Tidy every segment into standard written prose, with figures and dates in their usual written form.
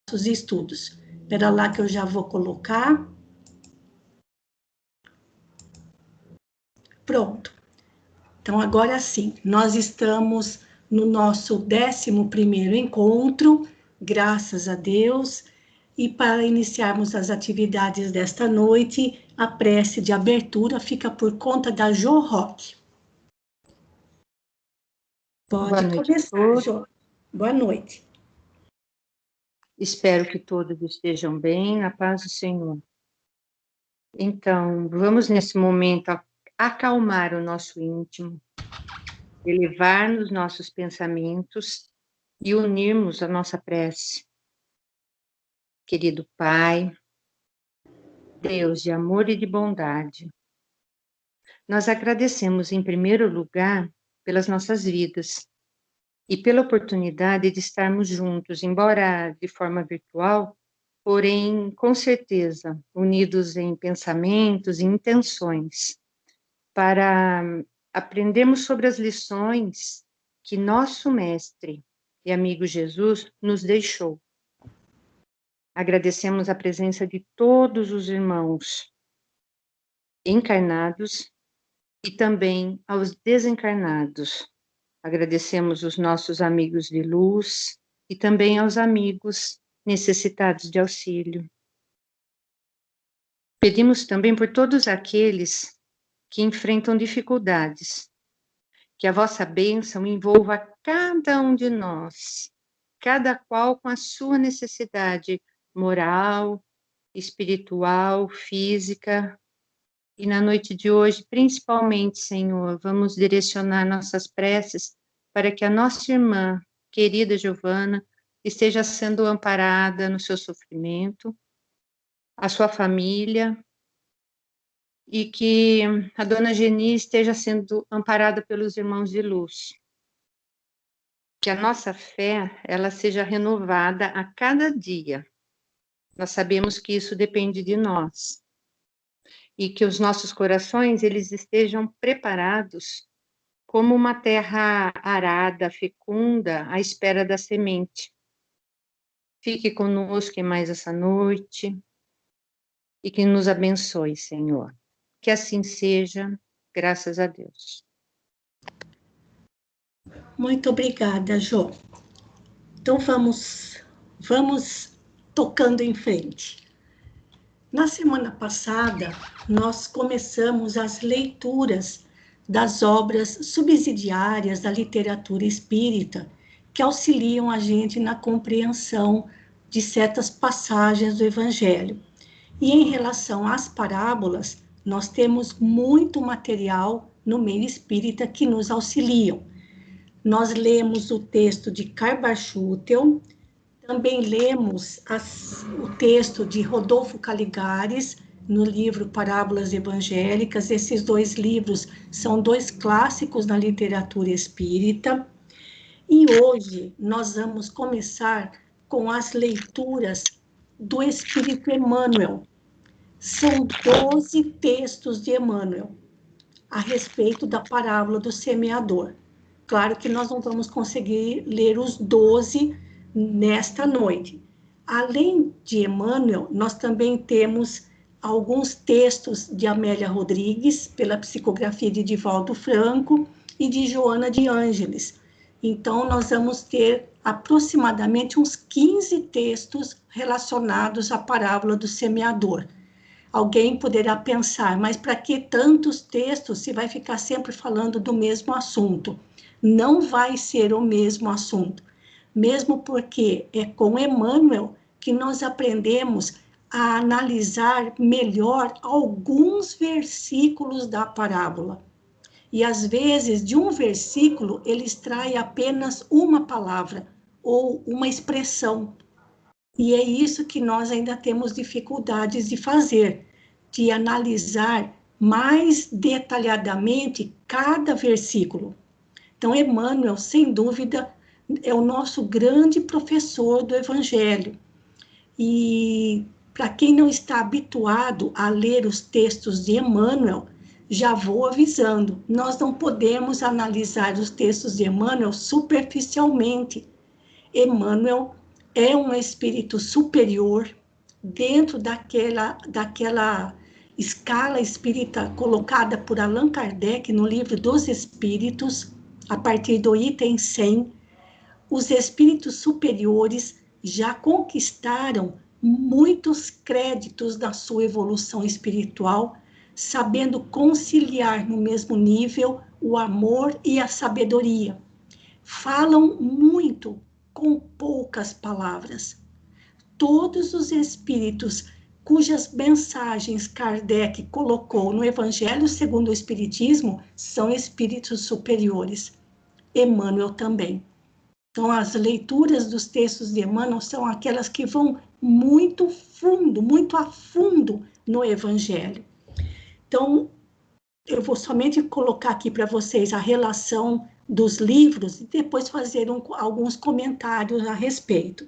nossos estudos. Espera lá que eu já vou colocar. Pronto. Então, agora sim, nós estamos no nosso 11º encontro, graças a Deus, e para iniciarmos as atividades desta noite, a prece de abertura fica por conta da Jo Roque. Pode começar, Jo. Boa noite. Espero que todos estejam bem, na paz do Senhor. Então, vamos nesse momento acalmar o nosso íntimo, elevar nos nossos pensamentos e unirmos a nossa prece. Querido Pai, Deus de amor e de bondade, nós agradecemos em primeiro lugar pelas nossas vidas e pela oportunidade de estarmos juntos, embora de forma virtual, porém, com certeza, unidos em pensamentos e intenções, para aprendermos sobre as lições que nosso Mestre e amigo Jesus nos deixou. Agradecemos a presença de todos os irmãos encarnados e também aos desencarnados. Agradecemos os nossos amigos de luz e também aos amigos necessitados de auxílio. Pedimos também por todos aqueles que enfrentam dificuldades, que a vossa bênção envolva cada um de nós, cada qual com a sua necessidade moral, espiritual, física. E na noite de hoje, principalmente, Senhor, vamos direcionar nossas preces para que a nossa irmã, querida Giovana, esteja sendo amparada no seu sofrimento, a sua família, e que a dona Geni esteja sendo amparada pelos irmãos de luz. Que a nossa fé, ela seja renovada a cada dia. Nós sabemos que isso depende de nós. E que os nossos corações, eles estejam preparados como uma terra arada, fecunda, à espera da semente. Fique conosco em mais essa noite e que nos abençoe, Senhor. Que assim seja, graças a Deus. Muito obrigada, Jo. Então, vamos tocando em frente. Na semana passada, nós começamos as leituras das obras subsidiárias da literatura espírita, que auxiliam a gente na compreensão de certas passagens do Evangelho. E em relação às parábolas, nós temos muito material no meio espírita que nos auxiliam. Nós lemos o texto de Carbachútel, também lemos o texto de Rodolfo Caligares, no livro Parábolas Evangélicas. Esses dois livros são dois clássicos na literatura espírita. E hoje nós vamos começar com as leituras do Espírito Emmanuel. São 12 textos de Emmanuel a respeito da parábola do semeador. Claro que nós não vamos conseguir ler os 12 nesta noite. Além de Emmanuel, nós também temos alguns textos de Amélia Rodrigues, pela psicografia de Divaldo Franco, e de Joana de Ângeles. Então, nós vamos ter aproximadamente uns 15 textos relacionados à parábola do semeador. Alguém poderá pensar, mas para que tantos textos se vai ficar sempre falando do mesmo assunto? Não vai ser o mesmo assunto, mesmo porque é com Emmanuel que nós aprendemos a analisar melhor alguns versículos da parábola. E às vezes, de um versículo, ele extrai apenas uma palavra ou uma expressão. E é isso que nós ainda temos dificuldades de fazer, de analisar mais detalhadamente cada versículo. Então, Emmanuel, sem dúvida, é o nosso grande professor do Evangelho. E para quem não está habituado a ler os textos de Emmanuel, já vou avisando, nós não podemos analisar os textos de Emmanuel superficialmente. Emmanuel é um espírito superior dentro daquela escala espírita colocada por Allan Kardec no livro dos Espíritos, a partir do item 100. Os espíritos superiores já conquistaram muitos créditos da sua evolução espiritual, sabendo conciliar no mesmo nível o amor e a sabedoria. Falam muito com poucas palavras. Todos os espíritos cujas mensagens Kardec colocou no Evangelho segundo o Espiritismo são espíritos superiores. Emmanuel também. Então, as leituras dos textos de Emmanuel são aquelas que vão muito fundo, muito a fundo no Evangelho. Então, eu vou somente colocar aqui para vocês a relação dos livros e depois fazer alguns comentários a respeito.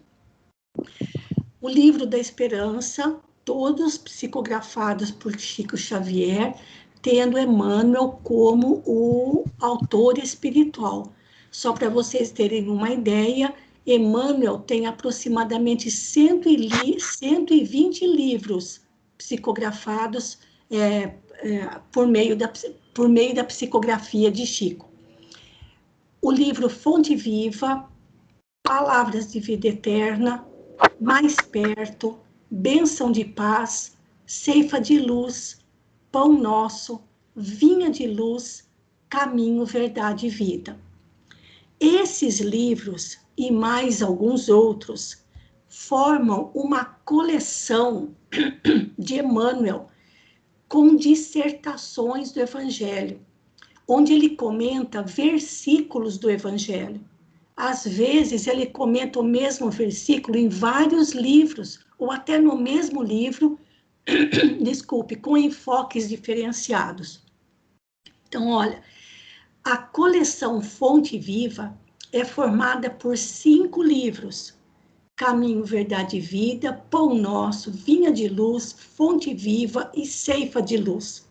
O Livro da Esperança, todos psicografados por Chico Xavier, tendo Emmanuel como o autor espiritual. Só para vocês terem uma ideia, Emmanuel tem aproximadamente 120 livros psicografados por meio da psicografia de Chico. O livro Fonte Viva, Palavras de Vida Eterna, Mais Perto, Bênção de Paz, Ceifa de Luz, Pão Nosso, Vinha de Luz, Caminho, Verdade e Vida. Esses livros e mais alguns outros formam uma coleção de Emmanuel com dissertações do Evangelho, onde ele comenta versículos do Evangelho. Às vezes, ele comenta o mesmo versículo em vários livros, ou até no mesmo livro, com enfoques diferenciados. Então, olha, a coleção Fonte Viva é formada por 5 livros: Caminho, Verdade e Vida, Pão Nosso, Vinha de Luz, Fonte Viva e Ceifa de Luz.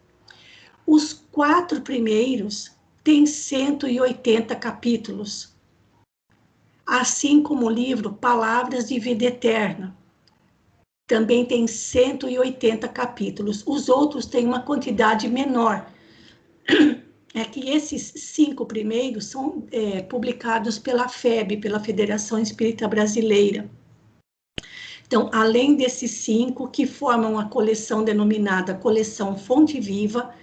Os 4 primeiros têm 180 capítulos, assim como o livro Palavras de Vida Eterna, também tem 180 capítulos. Os outros têm uma quantidade menor. É que esses 5 primeiros são publicados pela FEB, pela Federação Espírita Brasileira. Então, além desses 5, que formam a coleção denominada Coleção Fonte Viva,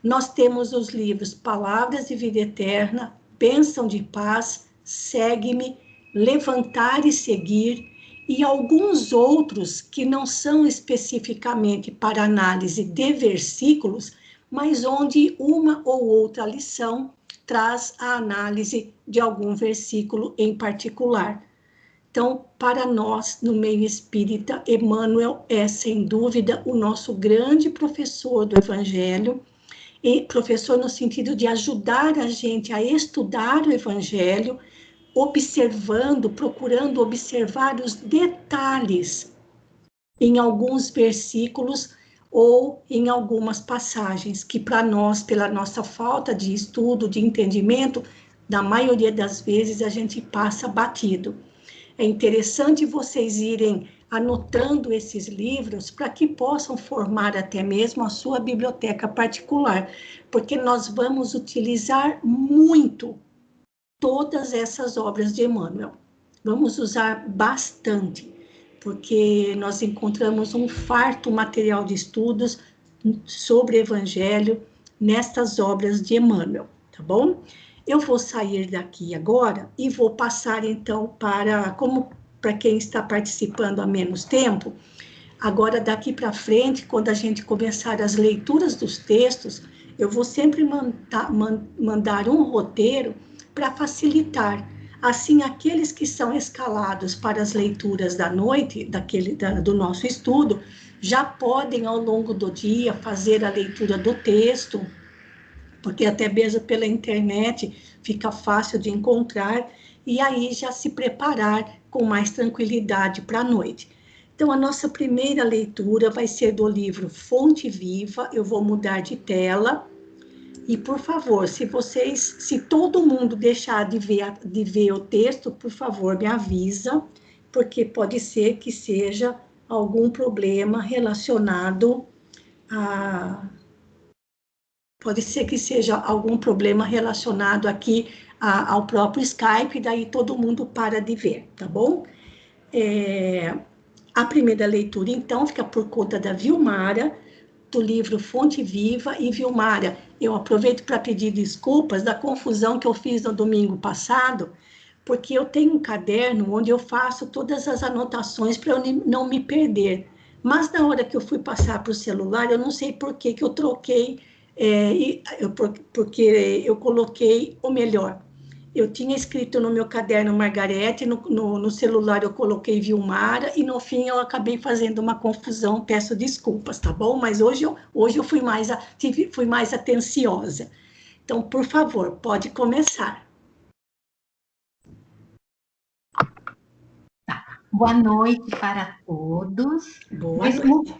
nós temos os livros Palavras de Vida Eterna, Bênção de Paz, Segue-me, Levantar e Seguir, e alguns outros que não são especificamente para análise de versículos, mas onde uma ou outra lição traz a análise de algum versículo em particular. Então, para nós, no meio espírita, Emmanuel é, sem dúvida, o nosso grande professor do Evangelho, e professor no sentido de ajudar a gente a estudar o Evangelho, observando, procurando observar os detalhes em alguns versículos ou em algumas passagens, que para nós, pela nossa falta de estudo, de entendimento, na maioria das vezes a gente passa batido. É interessante vocês irem anotando esses livros para que possam formar até mesmo a sua biblioteca particular, porque nós vamos utilizar muito todas essas obras de Emmanuel. Vamos usar bastante, porque nós encontramos um farto material de estudos sobre Evangelho nestas obras de Emmanuel, tá bom? Eu vou sair daqui agora e vou passar, então, para quem está participando há menos tempo, agora daqui para frente, quando a gente começar as leituras dos textos, eu vou sempre mandar um roteiro para facilitar. Assim, aqueles que são escalados para as leituras da noite, do nosso estudo, já podem, ao longo do dia, fazer a leitura do texto, porque até mesmo pela internet fica fácil de encontrar, e aí já se preparar com mais tranquilidade para a noite. Então, a nossa primeira leitura vai ser do livro Fonte Viva. Eu vou mudar de tela. E, por favor, se todo mundo deixar de ver o texto, por favor, me avisa, porque pode ser que seja algum problema relacionado a... Pode ser que seja algum problema relacionado aqui ao próprio Skype, daí todo mundo para de ver, tá bom? A primeira leitura, então, fica por conta da Vilmara, do livro Fonte Viva. E, Vilmara, eu aproveito para pedir desculpas da confusão que eu fiz no domingo passado, porque eu tenho um caderno onde eu faço todas as anotações para eu não me perder. Mas na hora que eu fui passar para o celular, eu não sei por que eu troquei, porque eu coloquei, ou melhor, eu tinha escrito no meu caderno Margarete, no celular eu coloquei Vilmara, e no fim eu acabei fazendo uma confusão, peço desculpas, tá bom? Mas hoje eu fui mais atenciosa. Então, por favor, pode começar. Boa noite para todos. Boa Mas noite.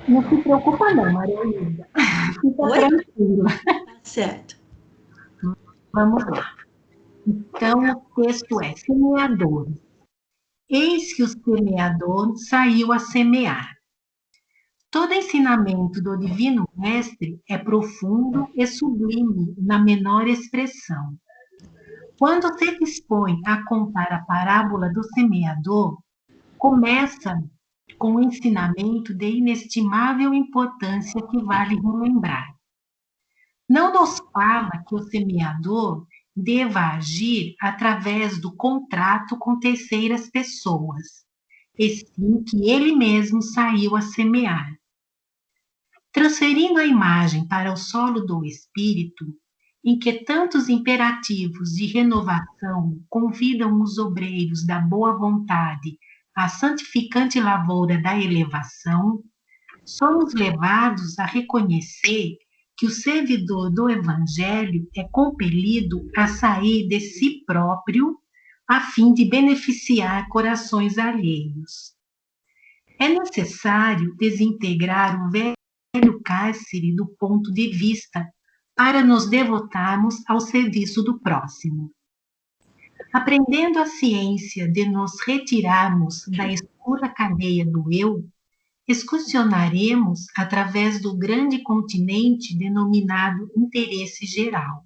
não se preocupa não, Maria Luísa. Fica Oi? tranquila. Tá certo. Vamos lá. Então, o texto é: semeadores. Eis que o semeador saiu a semear. Todo ensinamento do Divino Mestre é profundo e sublime na menor expressão. Quando se dispõe a contar a parábola do semeador, começa com um ensinamento de inestimável importância que vale relembrar. Não nos fala que o semeador deva agir através do contrato com terceiras pessoas, e sim que ele mesmo saiu a semear. Transferindo a imagem para o solo do espírito, em que tantos imperativos de renovação convidam os obreiros da boa vontade à santificante lavoura da elevação, somos levados a reconhecer que o servidor do Evangelho é compelido a sair de si próprio a fim de beneficiar corações alheios. É necessário desintegrar o velho cárcere do ponto de vista para nos devotarmos ao serviço do próximo. Aprendendo a ciência de nos retirarmos da escura cadeia do eu, excursionaremos através do grande continente denominado interesse geral.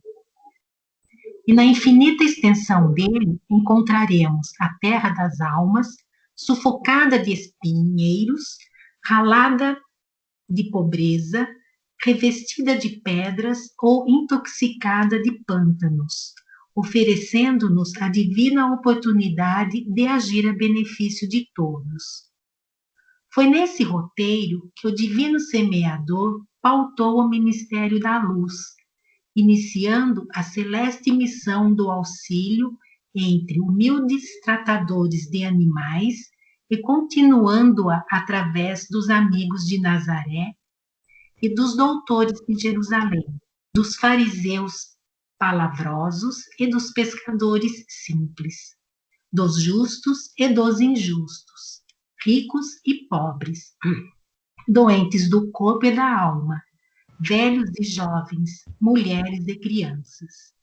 E na infinita extensão dele encontraremos a terra das almas, sufocada de espinheiros, ralada de pobreza, revestida de pedras ou intoxicada de pântanos, oferecendo-nos a divina oportunidade de agir a benefício de todos. Foi nesse roteiro que o divino semeador pautou o ministério da luz, iniciando a celeste missão do auxílio entre humildes tratadores de animais e continuando-a através dos amigos de Nazaré e dos doutores de Jerusalém, dos fariseus palavrosos e dos pescadores simples, dos justos e dos injustos, ricos e pobres, doentes do corpo e da alma, velhos e jovens, mulheres e crianças.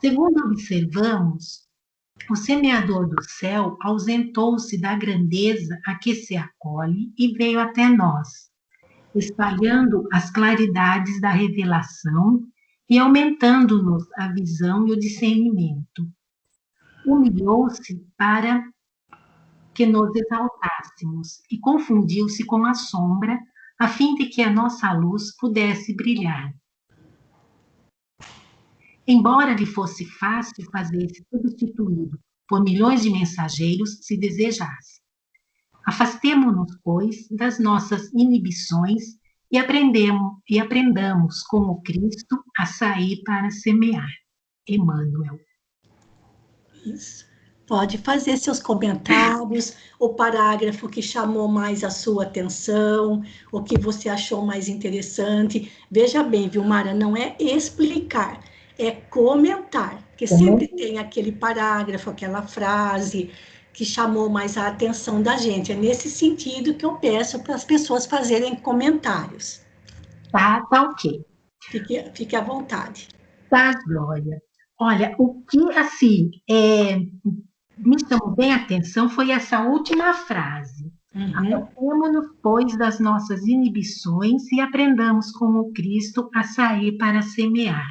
Segundo observamos, o semeador do céu ausentou-se da grandeza a que se acolhe e veio até nós, espalhando as claridades da revelação e aumentando-nos a visão e o discernimento. Humilhou-se para que nos exaltássemos e confundiu-se com a sombra, a fim de que a nossa luz pudesse brilhar. Embora lhe fosse fácil fazer-se substituído por milhões de mensageiros, se desejasse. Afastemo-nos, pois, das nossas inibições e aprendamos com o Cristo a sair para semear. Emmanuel. Isso. Pode fazer seus comentários, o parágrafo que chamou mais a sua atenção, o que você achou mais interessante. Veja bem, Vilmara, não é explicar, é comentar, porque sempre tem aquele parágrafo, aquela frase que chamou mais a atenção da gente. É nesse sentido que eu peço para as pessoas fazerem comentários. Tá ok. Fique à vontade. Tá, joia. Olha, o que, assim, me chamou bem a atenção foi essa última frase. Apartemo-nos, pois, das nossas inibições e aprendamos com o Cristo a sair para semear.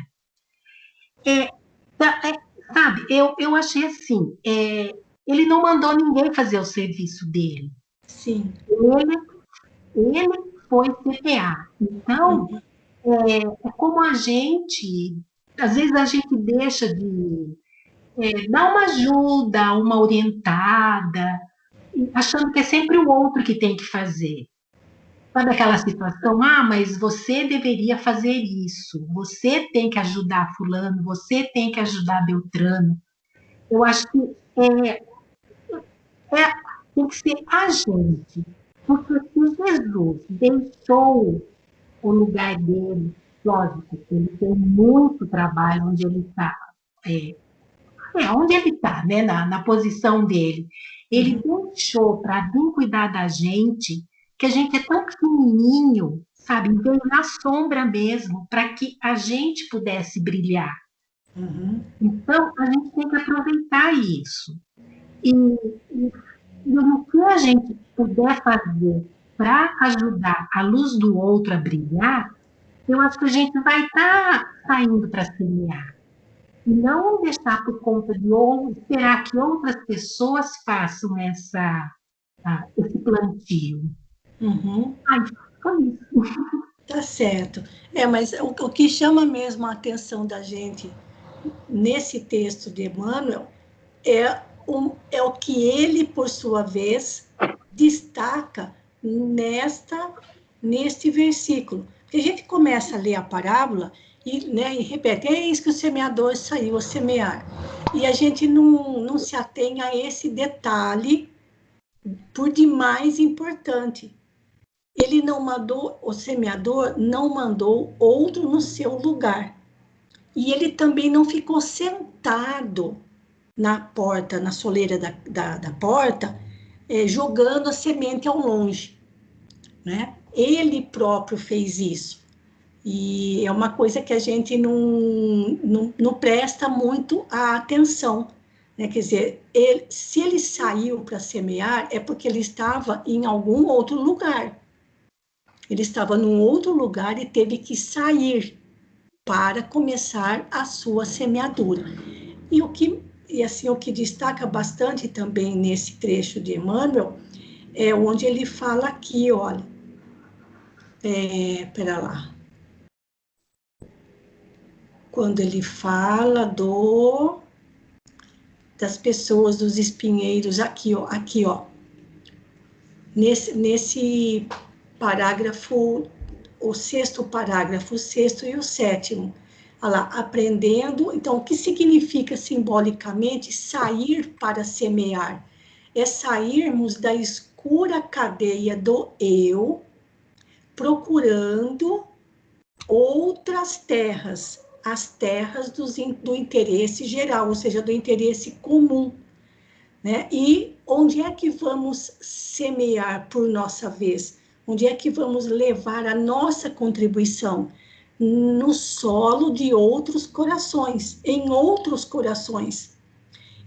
Sabe, eu achei assim, ele não mandou ninguém fazer o serviço dele. Sim. Ele foi semear. Então, é como a gente, às vezes a gente deixa de dar uma ajuda, uma orientada, achando que é sempre o outro que tem que fazer. Sabe aquela situação, mas você deveria fazer isso, você tem que ajudar fulano, você tem que ajudar Beltrano. Eu acho que tem que ser a gente, porque se Jesus deixou o lugar dele, lógico, ele tem muito trabalho onde ele está, onde ele está, né, na posição dele. Ele deixou para vir cuidar da gente, que a gente é tão pequenininho, sabe? Veio na sombra mesmo, para que a gente pudesse brilhar. Então, a gente tem que aproveitar isso. E o que a gente puder fazer para ajudar a luz do outro a brilhar, eu acho que a gente vai estar saindo para semear. E não deixar por conta de esperar que outras pessoas façam esse plantio. Foi isso. Tá certo. Mas o que chama mesmo a atenção da gente nesse texto de Emmanuel é o que ele, por sua vez, destaca neste versículo. Porque a gente começa a ler a parábola e repete, eis que o semeador saiu a semear. E a gente não se atém a esse detalhe por demais importante. Ele não mandou, o semeador não mandou outro no seu lugar. E ele também não ficou sentado na porta, na soleira da porta, jogando a semente ao longe, né? Ele próprio fez isso. E é uma coisa que a gente não presta muito a atenção, né? Quer dizer, se ele saiu para semear, é porque ele estava em algum outro lugar. Ele estava num outro lugar e teve que sair para começar a sua semeadura. O que destaca bastante também nesse trecho de Emmanuel é onde ele fala aqui, olha, pera lá, quando ele fala das pessoas, dos espinheiros, aqui, ó, nesse parágrafo, o sexto parágrafo, o sexto e o sétimo. Olha lá, aprendendo. Então, o que significa simbolicamente sair para semear? É sairmos da escura cadeia do eu, procurando outras terras, as terras do interesse geral, ou seja, do interesse comum. Né? E onde é que vamos semear por nossa vez? Onde é que vamos levar a nossa contribuição? No solo de outros corações, em outros corações.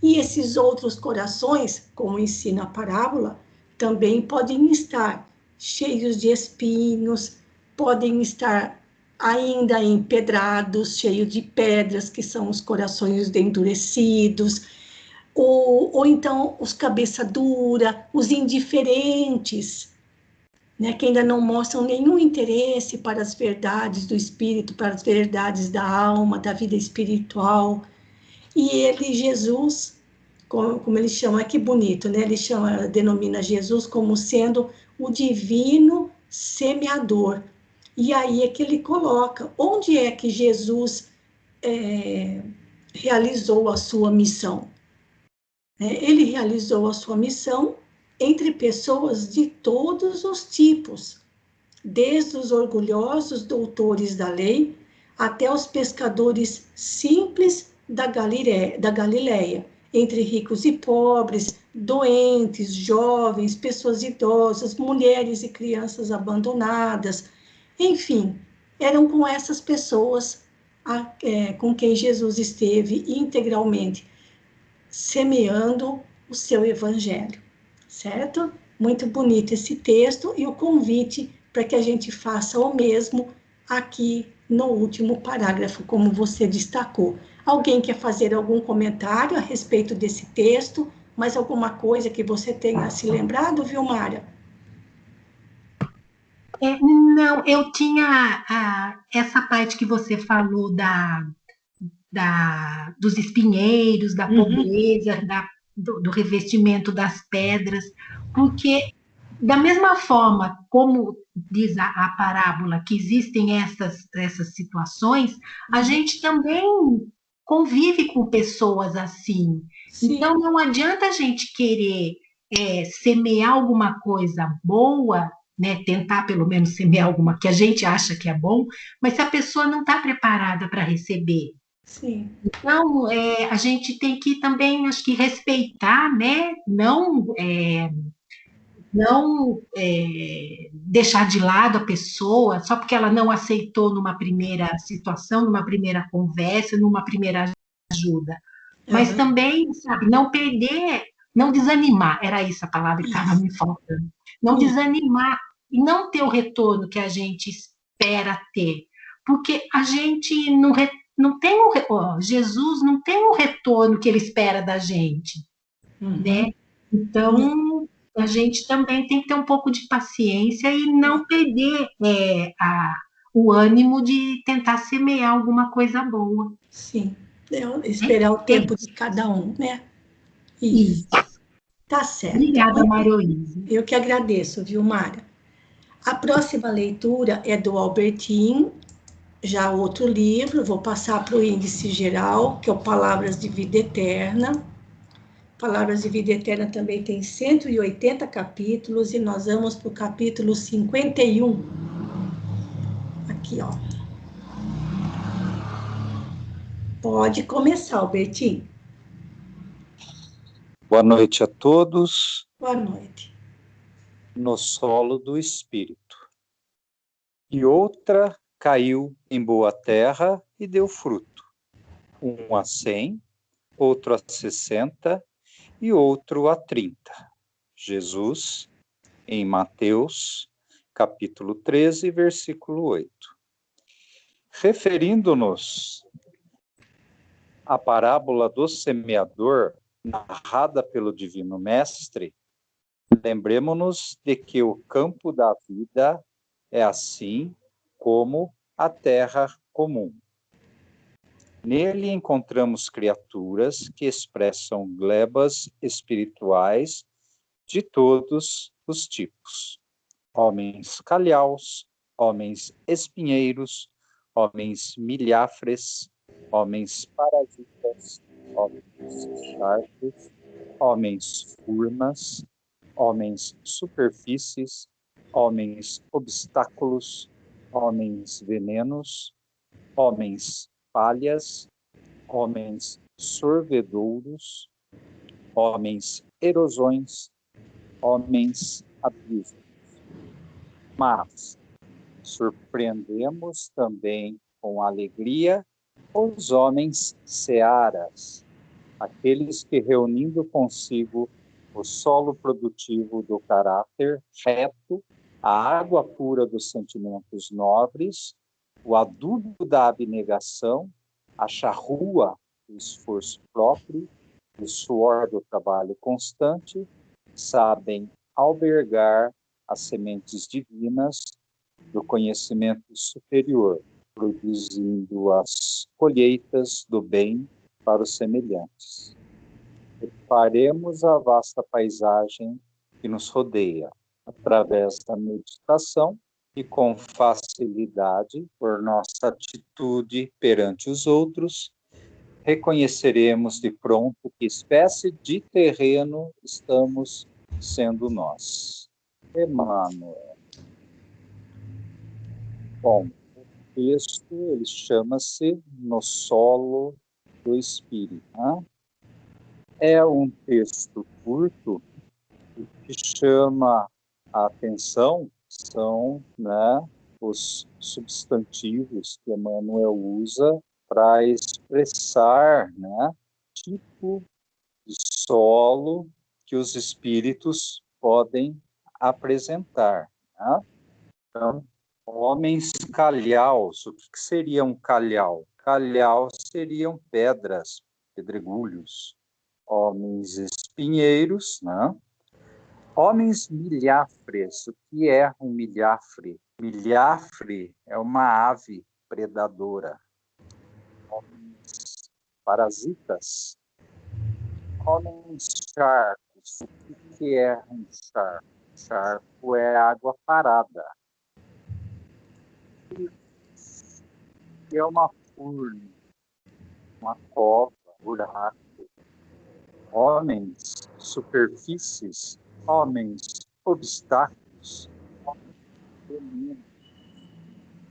E esses outros corações, como ensina a parábola, também podem estar cheios de espinhos, podem estar ainda empedrados, cheios de pedras, que são os corações endurecidos, ou então os cabeça dura, os indiferentes, né, que ainda não mostram nenhum interesse para as verdades do espírito, para as verdades da alma, da vida espiritual. E ele, Jesus, como ele chama, que bonito, né? Ele denomina Jesus como sendo o divino semeador. E aí é que ele coloca, onde é que Jesus realizou a sua missão? Ele realizou a sua missão entre pessoas de todos os tipos, desde os orgulhosos doutores da lei até os pescadores simples da Galileia, entre ricos e pobres, doentes, jovens, pessoas idosas, mulheres e crianças abandonadas, enfim, eram com essas pessoas com quem Jesus esteve integralmente. semeando o seu evangelho, certo? Muito bonito esse texto e o convite para que a gente faça o mesmo aqui no último parágrafo, como você destacou. Alguém quer fazer algum comentário a respeito desse texto? Mais alguma coisa que você tenha se lembrado, Vilmara? Não, eu tinha essa parte que você falou dos espinheiros, da Uhum. pobreza, do revestimento das pedras, porque da mesma forma como diz a parábola que existem essas situações, a gente também convive com pessoas assim. Sim, Então não adianta a gente querer semear alguma coisa boa, né, tentar pelo menos semear alguma que a gente acha que é bom, mas se a pessoa não está preparada para receber. sim, Então, a gente tem que também, acho que, respeitar, né? Não deixar de lado a pessoa só porque ela não aceitou numa primeira situação, numa primeira conversa, numa primeira ajuda. Mas aham, também, sabe, não perder, não desanimar, era isso a palavra que estava isso, me faltando. Não isso, desanimar e não ter o retorno que a gente espera ter. Porque a gente não tem Jesus não tem o retorno que ele espera da gente, né? uhum, Então, a gente também tem que ter um pouco de paciência e é, não perder o ânimo de tentar semear alguma coisa boa, sim. né? Esperar o É tempo de cada um, né? Isso, isso. tá certo. Obrigada, Maroísa. Eu que agradeço, viu, Mara? A próxima leitura é do Albertin, já outro livro, vou passar para o índice geral, que é o Palavras de Vida Eterna. Palavras de Vida Eterna também tem 180 capítulos e nós vamos para o capítulo 51. Aqui, ó. Pode começar, Albertin. Boa noite a todos. Boa noite. No solo do Espírito. E outra caiu em boa terra e deu fruto. Um a 100, outro a 60 e outro a 30. Jesus, em Mateus, capítulo 13, versículo 8. Referindo-nos à parábola do semeador, narrada pelo Divino Mestre, lembremos-nos de que o campo da vida é assim como a terra comum. Nele encontramos criaturas que expressam glebas espirituais de todos os tipos. Homens calhaus, homens espinheiros, homens milhafres, homens parasitas, homens charpes, homens furnas, homens superfícies, homens obstáculos, homens venenos, homens palhas, homens sorvedouros, homens erosões, homens abismos. Mas surpreendemos também com alegria os homens searas, aqueles que, reunindo consigo o solo produtivo do caráter reto, a água pura dos sentimentos nobres, o adubo da abnegação, a charrua do esforço próprio, o suor do trabalho constante, sabem albergar as sementes divinas do conhecimento superior, produzindo as colheitas do bem para os semelhantes. Reparemos a vasta paisagem que nos rodeia, através da meditação e com facilidade, por nossa atitude perante os outros, reconheceremos de pronto que espécie de terreno estamos sendo nós. Emmanuel. Bom, o texto ele chama-se No Solo do Espírito. Né? É um texto curto. O que chama a atenção são, né, os substantivos que Emmanuel usa para expressar, né, tipo de solo que os espíritos podem apresentar. Né? Então, homens calhaus. O que seria um calhau? Calhau seriam pedras, pedregulhos. Homens espinheiros, né? Homens milhafres. O que é um milhafre? Milhafre é uma ave predadora. Homens parasitas. Homens charcos. O que é um charco? Charco é água parada. E é uma furna, uma cova, buraco. Homens, superfícies, homens, obstáculos,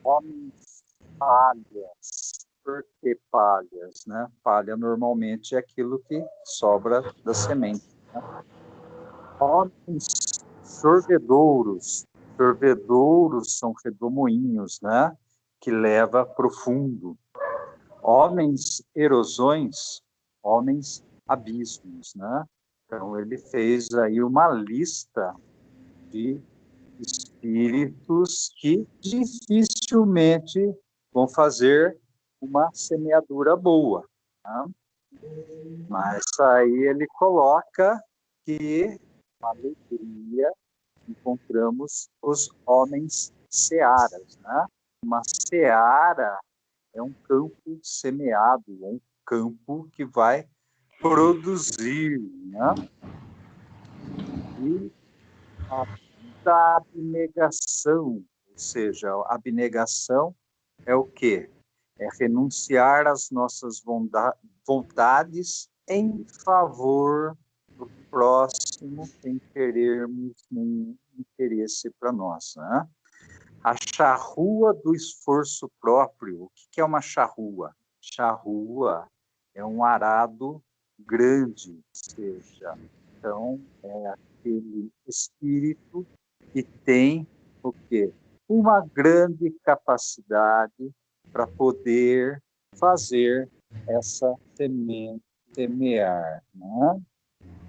homens, palhas. Por que palhas? Né? Palha normalmente é aquilo que sobra da semente. Né? Homens, sorvedouros. Sorvedouros são redemoinhos, né? Que leva para o fundo. Homens, erosões, homens, abismos, né? Então, ele fez aí uma lista de espíritos que dificilmente vão fazer uma semeadura boa. Né? Mas aí ele coloca que, com alegria, encontramos os homens searas. Né? Uma seara é um campo semeado, é um campo que vai produzir, né? E a abnegação, ou seja, a abnegação é o quê? É renunciar às nossas vontades em favor do próximo, sem querermos nenhum interesse para nós, né? A charrua do esforço próprio. O que é uma charrua? Charrua é um arado grande, ou seja, então é aquele espírito que tem o quê? Uma grande capacidade para poder fazer essa semente semear. Né?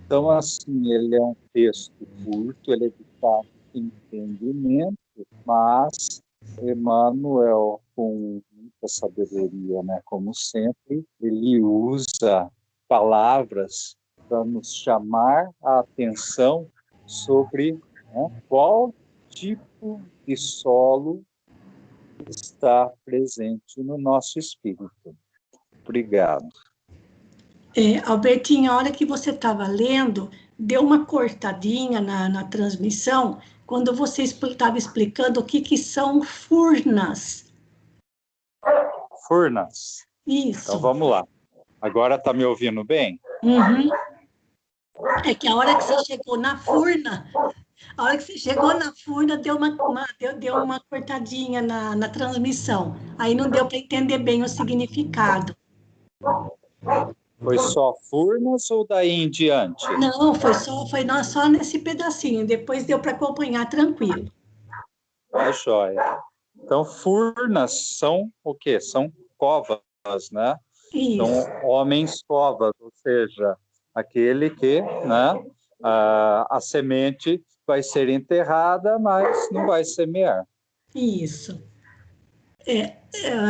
Então, assim, ele é um texto curto, ele é de fácil entendimento, mas Emmanuel, com muita sabedoria, né, como sempre, ele usa palavras para nos chamar a atenção sobre, né, qual tipo de solo está presente no nosso espírito. Obrigado. Albertinho, a hora que você estava lendo, deu uma cortadinha na transmissão, quando você estava explicando o que são furnas. Furnas. Isso. Então, vamos lá. Agora está me ouvindo bem? Uhum. É que a hora que você chegou na furna, deu uma cortadinha na transmissão. Aí não deu para entender bem o significado. Foi só Furnas ou daí em diante? Não, foi só nesse pedacinho. Depois deu para acompanhar tranquilo. Tá joia. Então, Furnas são o quê? São covas, né? Isso. São homens covas, ou seja, aquele que, né, a semente vai ser enterrada, mas não vai semear. Isso.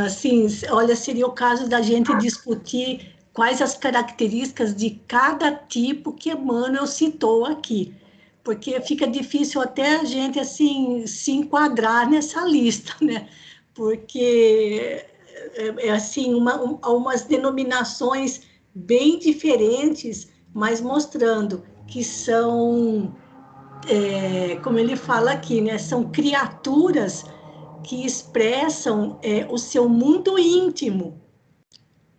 Assim, olha, seria o caso da gente discutir quais as características de cada tipo que Emmanuel citou aqui, porque fica difícil até a gente, assim, se enquadrar nessa lista, né? Porque, assim, umas denominações bem diferentes, mas mostrando que são, como ele fala aqui, né? São criaturas que expressam o seu mundo íntimo.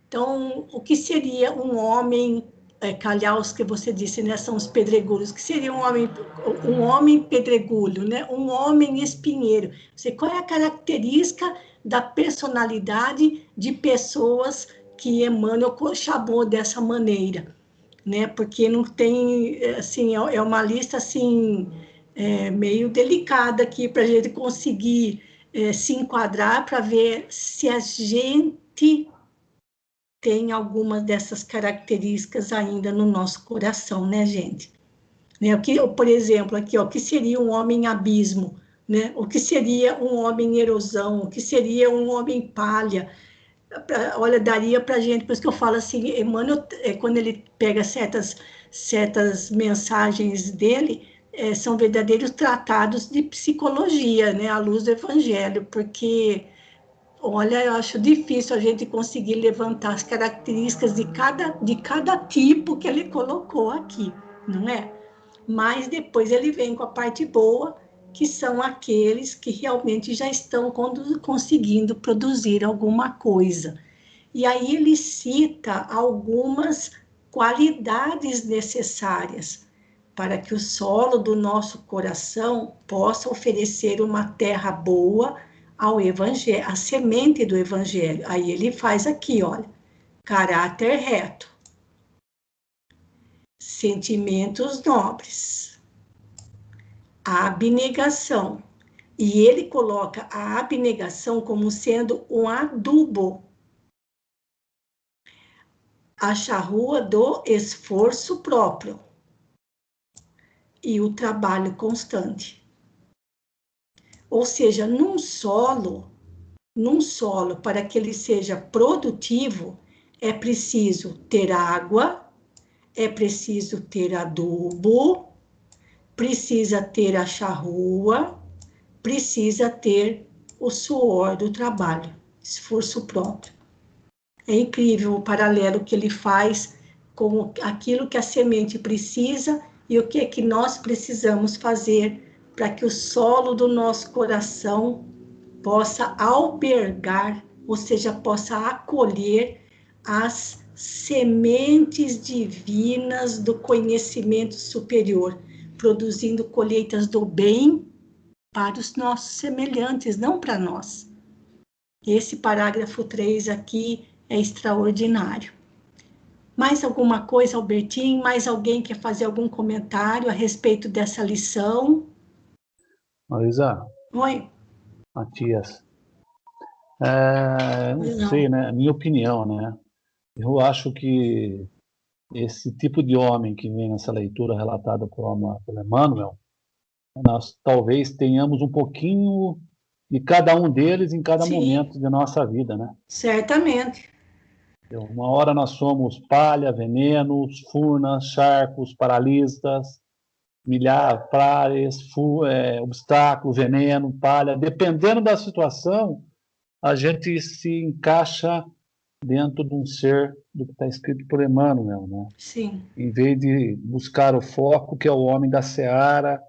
Então, o que seria um homem, calhaus que você disse, né, são os pedregulhos, que seria um homem pedregulho, né, um homem espinheiro. Qual é a característica da personalidade de pessoas que Emmanuel chamou dessa maneira, né, porque não tem, assim, é uma lista, assim, meio delicada aqui para a gente conseguir se enquadrar, para ver se a gente tem algumas dessas características ainda no nosso coração, né, gente? Né? Por exemplo, aqui, ó, o que seria um homem abismo? Né? O que seria um homem erosão? O que seria um homem palha? Olha, daria para a gente, por isso que eu falo assim, Emmanuel, quando ele pega certas mensagens dele, são verdadeiros tratados de psicologia, né, à luz do Evangelho, porque, olha, eu acho difícil a gente conseguir levantar as características de cada tipo que ele colocou aqui, não é? Mas depois ele vem com a parte boa, que são aqueles que realmente já estão conseguindo produzir alguma coisa. E aí ele cita algumas qualidades necessárias para que o solo do nosso coração possa oferecer uma terra boa ao evangelho, a semente do evangelho. Aí ele faz aqui, olha, caráter reto, sentimentos nobres, a abnegação. E ele coloca a abnegação como sendo um adubo, a charrua do esforço próprio e o trabalho constante. Ou seja, num solo, para que ele seja produtivo, é preciso ter água, é preciso ter adubo, precisa ter a charrua, precisa ter o suor do trabalho, esforço próprio. É incrível o paralelo que ele faz com aquilo que a semente precisa e o que é que nós precisamos fazer para que o solo do nosso coração possa albergar, ou seja, possa acolher as sementes divinas do conhecimento superior, produzindo colheitas do bem para os nossos semelhantes, não para nós. Esse parágrafo 3 aqui é extraordinário. Mais alguma coisa, Albertinho? Mais alguém quer fazer algum comentário a respeito dessa lição? Marisa, Oi? Matias, não Não. sei, né? Minha opinião, né? Eu acho que esse tipo de homem que vem nessa leitura relatada pelo Emmanuel, nós talvez tenhamos um pouquinho de cada um deles em cada Sim. momento de nossa vida, né? Certamente. Uma hora nós somos palha, venenos, furnas, charcos, paralistas, milhares, obstáculos, veneno, palha. Dependendo da situação, a gente se encaixa dentro de um ser do que está escrito por Emmanuel, né? Sim. Em vez de buscar o foco, que é o homem da seara,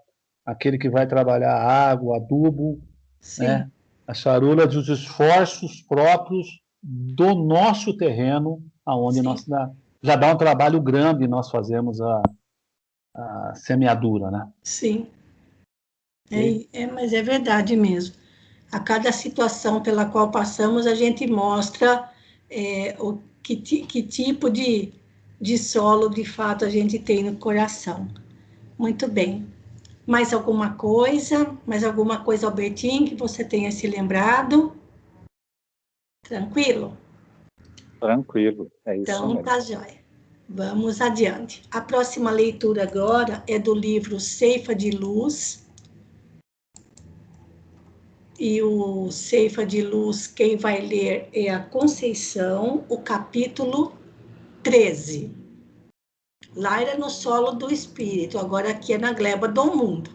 aquele que vai trabalhar água, adubo, Sim. né? A charula dos esforços próprios do nosso terreno, aonde nós já dá um trabalho grande nós fazemos a semeadura, né? Sim. Mas é verdade mesmo. A cada situação pela qual passamos, a gente mostra que tipo de solo, de fato, a gente tem no coração. Muito bem. Mais alguma coisa? Mais alguma coisa, Albertinho, que você tenha se lembrado? Tranquilo? Tranquilo, é isso Então, mesmo. tá jóia. Vamos adiante. A próxima leitura agora é do livro Ceifa de Luz. E o Ceifa de Luz, quem vai ler é a Conceição, o capítulo 13. Lá era no solo do espírito, agora aqui é na gleba do mundo.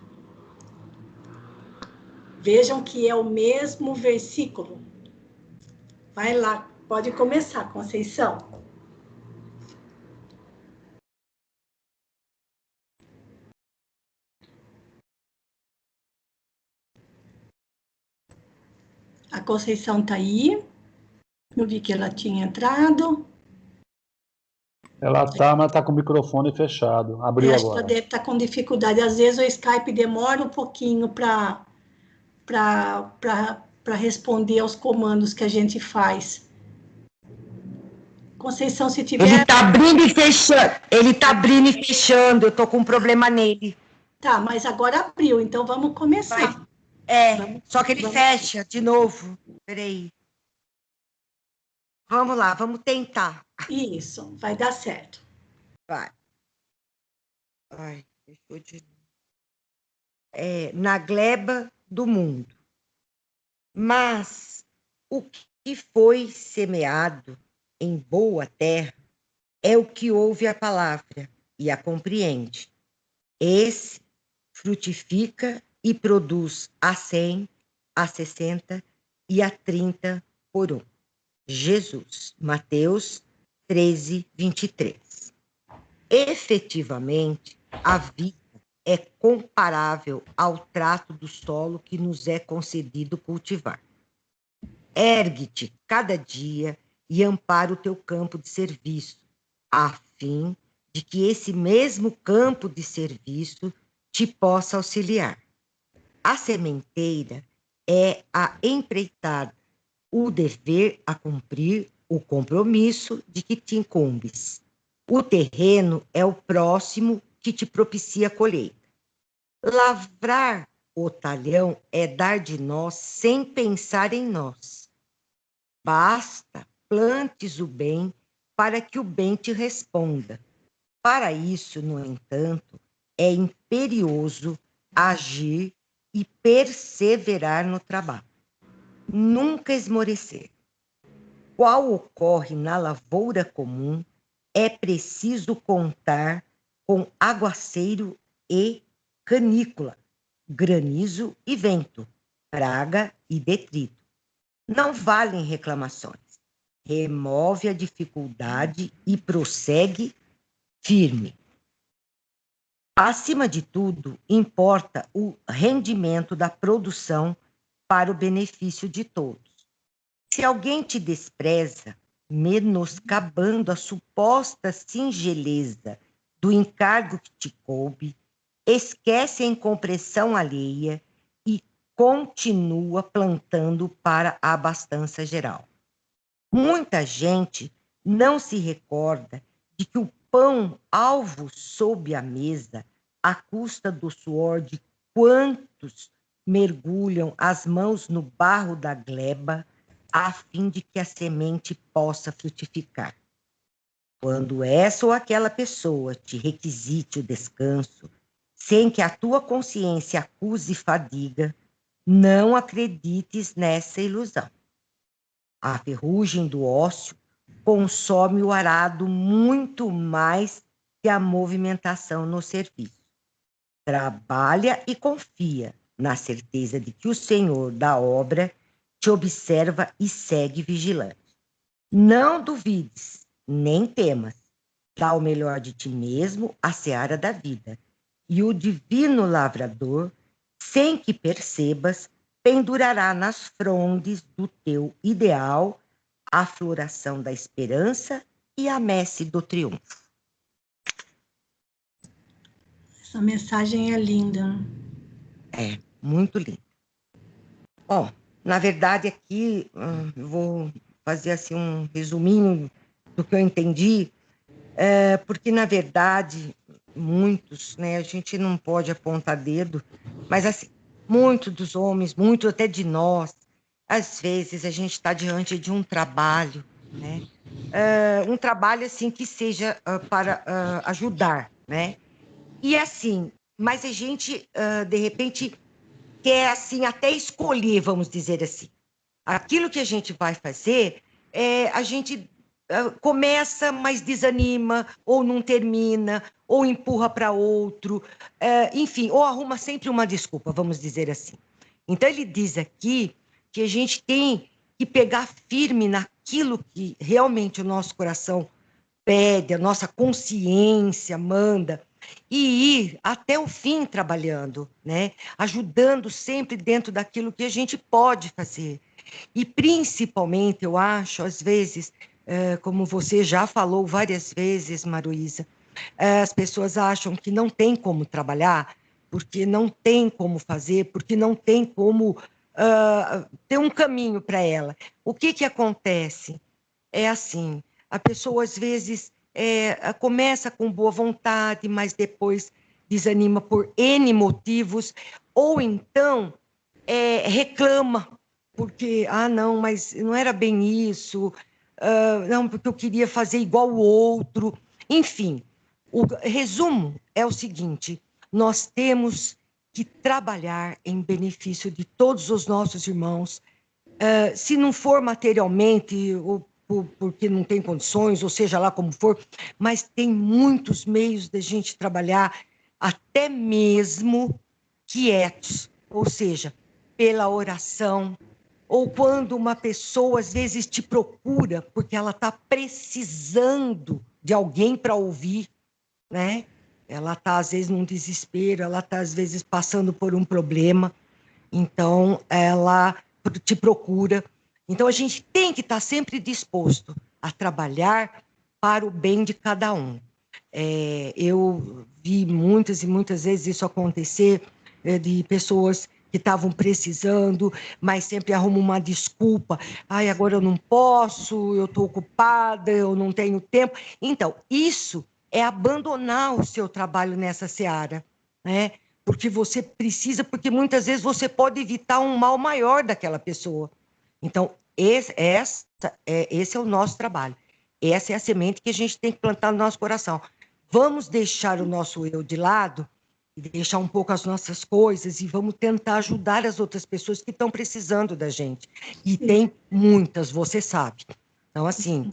Vejam que é o mesmo versículo. Vai lá, pode começar, Conceição. A Conceição está aí. Eu vi que ela tinha entrado. Ela está, mas está com o microfone fechado. Abriu Acho que ela agora. deve estar com dificuldade. Às vezes o Skype demora um pouquinho para responder aos comandos que a gente faz. Conceição, se tiver... Ele está abrindo e fechando. Ele está abrindo e fechando. Eu estou com um problema nele. Tá, mas agora abriu, então vamos começar. Só que ele fecha de novo. Peraí. Vamos lá, vamos tentar. Isso, vai dar certo. Vai. Ai, deixou de... na gleba do mundo. Mas o que foi semeado em boa terra é o que ouve a palavra e a compreende. Esse frutifica e produz a 100, a 60 e a 30 por um. Jesus, Mateus 13, 23. Efetivamente, a vida é comparável ao trato do solo que nos é concedido cultivar. Ergue-te cada dia e ampara o teu campo de serviço, a fim de que esse mesmo campo de serviço te possa auxiliar. A sementeira é a empreitada, o dever a cumprir, o compromisso de que te incumbes. O terreno é o próximo que te propicia a colheita. Lavrar o talhão é dar de nós sem pensar em nós. Basta plantes o bem para que o bem te responda. Para isso, no entanto, é imperioso agir e perseverar no trabalho. Nunca esmorecer. Qual ocorre na lavoura comum, é preciso contar com aguaceiro e canícula, granizo e vento, praga e detrito. Não valem reclamações. Remove a dificuldade e prossegue firme. Acima de tudo, importa o rendimento da produção para o benefício de todos. Se alguém te despreza, menoscabando a suposta singeleza do encargo que te coube, esquece a incompreensão alheia e continua plantando para a abastança geral. Muita gente não se recorda de que o pão alvo sob a mesa, à custa do suor de quantos mergulham as mãos no barro da gleba, a fim de que a semente possa frutificar. Quando essa ou aquela pessoa te requisite o descanso, sem que a tua consciência acuse fadiga, não acredites nessa ilusão. A ferrugem do ócio consome o arado muito mais que a movimentação no serviço. Trabalha e confia na certeza de que o Senhor da obra te observa e segue vigilante. Não duvides, nem temas. Dá o melhor de ti mesmo à seara da vida. E o divino lavrador, sem que percebas, pendurará nas frondes do teu ideal a floração da esperança e a messe do triunfo. Essa mensagem é linda. É, muito linda. Bom, na verdade aqui, eu vou fazer assim um resuminho do que eu entendi, porque na verdade, muitos, né, a gente não pode apontar dedo, mas assim, muitos dos homens, muito até de nós, às vezes a gente está diante de um trabalho, né? Um trabalho assim que seja para ajudar, né? E assim, mas a gente de repente quer assim até escolher, vamos dizer assim, aquilo que a gente vai fazer, a gente começa, mas desanima, ou não termina, ou empurra para outro, enfim, ou arruma sempre uma desculpa, vamos dizer assim. Então, ele diz aqui que a gente tem que pegar firme naquilo que realmente o nosso coração pede, a nossa consciência manda, e ir até o fim trabalhando, né? Ajudando sempre dentro daquilo que a gente pode fazer. E principalmente, eu acho, às vezes, como você já falou várias vezes, Maruísa, as pessoas acham que não tem como trabalhar, porque não tem como fazer, porque não tem como ter um caminho para ela. O que acontece? É assim, a pessoa às vezes começa com boa vontade, mas depois desanima por N motivos, ou então reclama, porque, não, mas não era bem isso, não, porque eu queria fazer igual o outro. Enfim, o resumo é o seguinte: nós temos que trabalhar em benefício de todos os nossos irmãos, se não for materialmente, ou porque não tem condições, ou seja lá como for, mas tem muitos meios da gente trabalhar, até mesmo quietos, ou seja, pela oração, ou quando uma pessoa às vezes te procura porque ela está precisando de alguém para ouvir, né? Ela está às vezes num desespero, ela está às vezes passando por um problema, então ela te procura. Então a gente tem que estar sempre disposto a trabalhar para o bem de cada um. Eu vi muitas e muitas vezes isso acontecer, de pessoas que estavam precisando, mas sempre arrumam uma desculpa. Ai, agora eu não posso, eu estou ocupada, eu não tenho tempo. Então, isso é abandonar o seu trabalho nessa seara, né? Porque você precisa, porque muitas vezes você pode evitar um mal maior daquela pessoa. Então, esse é o nosso trabalho. Essa é a semente que a gente tem que plantar no nosso coração. Vamos deixar o nosso eu de lado e deixar um pouco as nossas coisas e vamos tentar ajudar as outras pessoas que estão precisando da gente. E tem muitas, você sabe. Então, assim,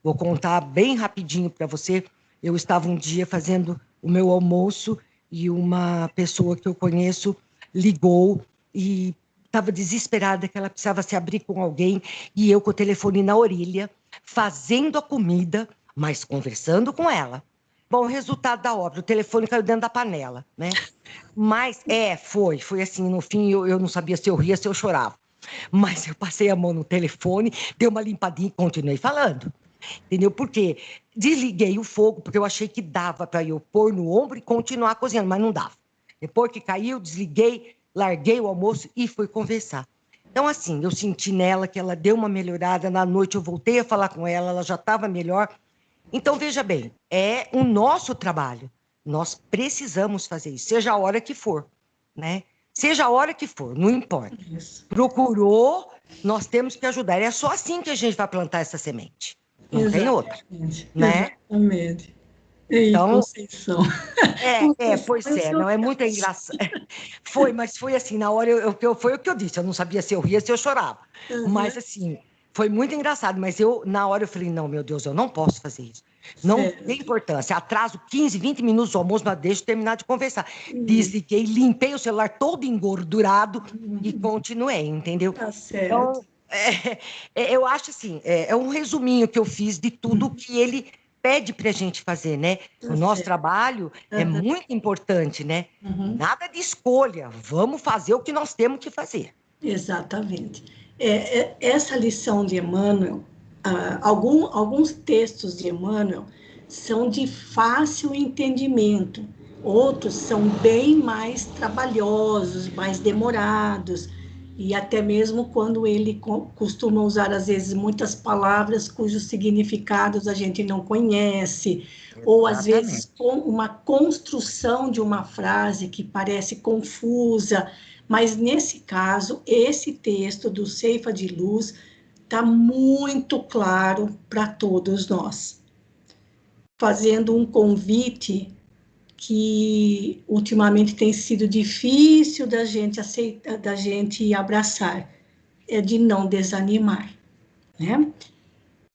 vou contar bem rapidinho para você. Eu estava um dia fazendo o meu almoço e uma pessoa que eu conheço ligou e estava desesperada que ela precisava se abrir com alguém, e eu com o telefone na orelha, fazendo a comida, mas conversando com ela. Bom, o resultado da obra, o telefone caiu dentro da panela, né? Mas, foi assim, no fim eu não sabia se eu ria, se eu chorava. Mas eu passei a mão no telefone, dei uma limpadinha e continuei falando. Entendeu? Porque desliguei o fogo, porque eu achei que dava para eu pôr no ombro e continuar cozinhando, mas não dava. Depois que caiu, desliguei, larguei o almoço e fui conversar. Então, assim, eu senti nela que ela deu uma melhorada. Na noite eu voltei a falar com ela, ela já estava melhor. Então, veja bem, é o nosso trabalho. Nós precisamos fazer isso, seja a hora que for, né? Seja a hora que for, não importa. Procurou, nós temos que ajudar. É só assim que a gente vai plantar essa semente. Não tem outra, né? Exatamente. E então, Conceição. Pois é, não é muito engraçado. Mas foi assim, na hora foi o que eu disse, eu não sabia se eu ria, se eu chorava. Mas assim, foi muito engraçado, mas na hora eu falei, não, meu Deus, eu não posso fazer isso. Não tem importância, atraso 15, 20 minutos do almoço, mas deixa eu terminar de conversar. Desliguei, limpei o celular todo engordurado e continuei, entendeu? Tá certo. Então, eu acho assim, é um resuminho que eu fiz de tudo que ele pede para a gente fazer, né? O nosso trabalho é muito importante, né? Nada de escolha, vamos fazer o que nós temos que fazer. Exatamente. Essa lição de Emmanuel, alguns textos de Emmanuel são de fácil entendimento, outros são bem mais trabalhosos, mais demorados, e até mesmo quando ele costuma usar, às vezes, muitas palavras cujos significados a gente não conhece, ou às vezes com uma construção de uma frase que parece confusa, mas nesse caso, esse texto do Ceifa de Luz está muito claro para todos nós, fazendo um convite que ultimamente tem sido difícil da gente aceitar, da gente abraçar, é de não desanimar, né?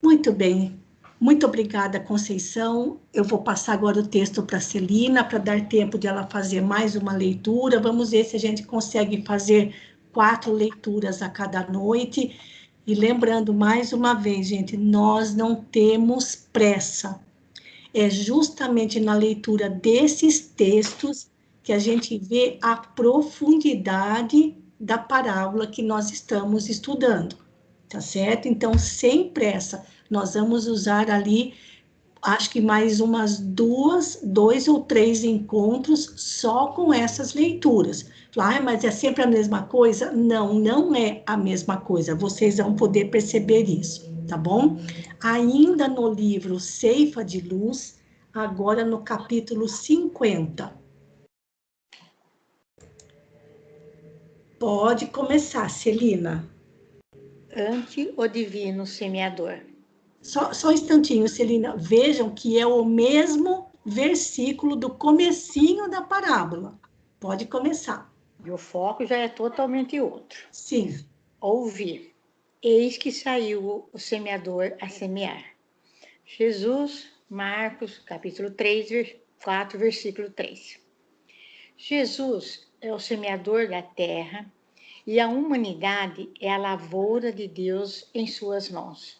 Muito bem, muito obrigada, Conceição. Eu vou passar agora o texto para a Celina, para dar tempo de ela fazer mais uma leitura. Vamos ver se a gente consegue fazer 4 leituras a cada noite. E lembrando mais uma vez, gente, nós não temos pressa. É justamente na leitura desses textos que a gente vê a profundidade da parábola que nós estamos estudando, tá certo? Então, sem pressa, nós vamos usar ali, acho que mais umas 2 ou 3 encontros só com essas leituras. Mas é sempre a mesma coisa? Não, não é a mesma coisa. Vocês vão poder perceber isso, tá bom? Ainda no livro Ceifa de Luz, agora no capítulo 50. Pode começar, Celina. ante o divino semeador. Só um instantinho, Celina. Vejam que é o mesmo versículo do comecinho da parábola. Pode começar. E o foco já é totalmente outro. Sim. Ouvir. Eis que saiu o semeador a semear. Jesus, Marcos, capítulo 3, 4, versículo 3. Jesus é o semeador da terra e a humanidade é a lavoura de Deus em suas mãos.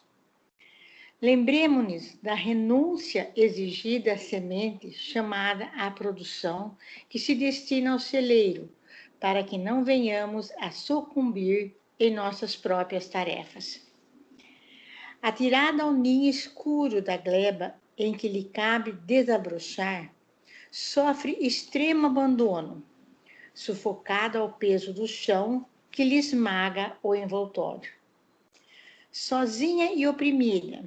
Lembremos-nos da renúncia exigida à semente chamada à produção, que se destina ao celeiro, para que não venhamos a sucumbir em nossas próprias tarefas. Atirada ao ninho escuro da gleba em que lhe cabe desabrochar, sofre extremo abandono, sufocada ao peso do chão que lhe esmaga o envoltório. Sozinha e oprimida,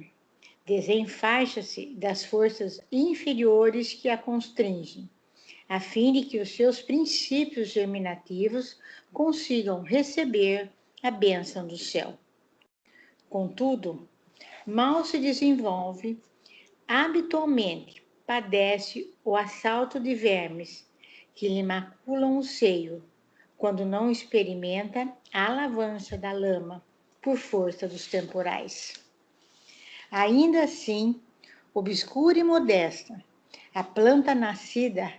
desenfaixa-se das forças inferiores que a constringem, a fim de que os seus princípios germinativos consigam receber a bênção do céu. Contudo, mal se desenvolve, habitualmente padece o assalto de vermes que lhe maculam o seio, quando não experimenta a alavanca da lama por força dos temporais. Ainda assim, obscura e modesta, a planta nascida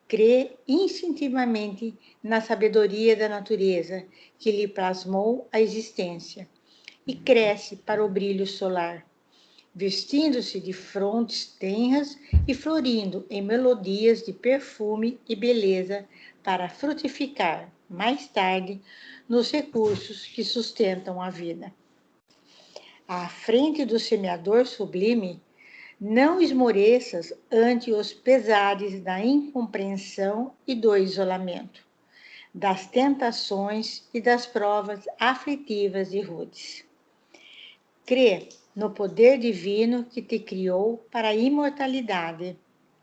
crê instintivamente na sabedoria da natureza que lhe plasmou a existência e cresce para o brilho solar, vestindo-se de frondes tenras e florindo em melodias de perfume e beleza para frutificar, mais tarde, nos recursos que sustentam a vida. À frente do semeador sublime, não esmoreças ante os pesares da incompreensão e do isolamento, das tentações e das provas aflitivas e rudes. Crê no poder divino que te criou para a imortalidade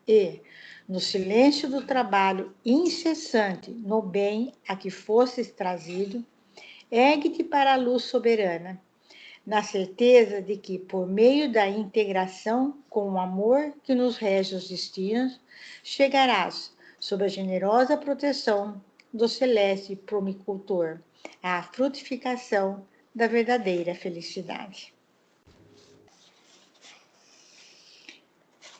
e, no silêncio do trabalho incessante no bem a que fostes trazido, ergue-te para a luz soberana, na certeza de que, por meio da integração com o amor que nos rege os destinos, chegarás, sob a generosa proteção do celeste promicultor, à frutificação da verdadeira felicidade.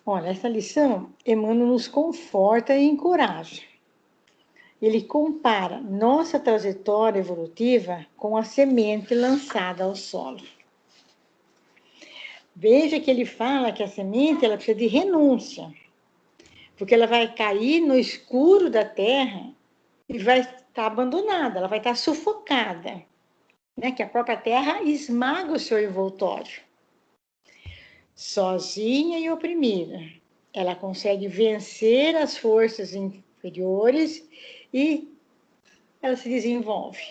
Olha, essa lição, Emmanuel nos conforta e encoraja. Ele compara nossa trajetória evolutiva com a semente lançada ao solo. Veja que ele fala que a semente ela precisa de renúncia, porque ela vai cair no escuro da terra e vai estar abandonada, ela vai estar sufocada, né? Que a própria terra esmaga o seu envoltório. Sozinha e oprimida, ela consegue vencer as forças inferiores e ela se desenvolve.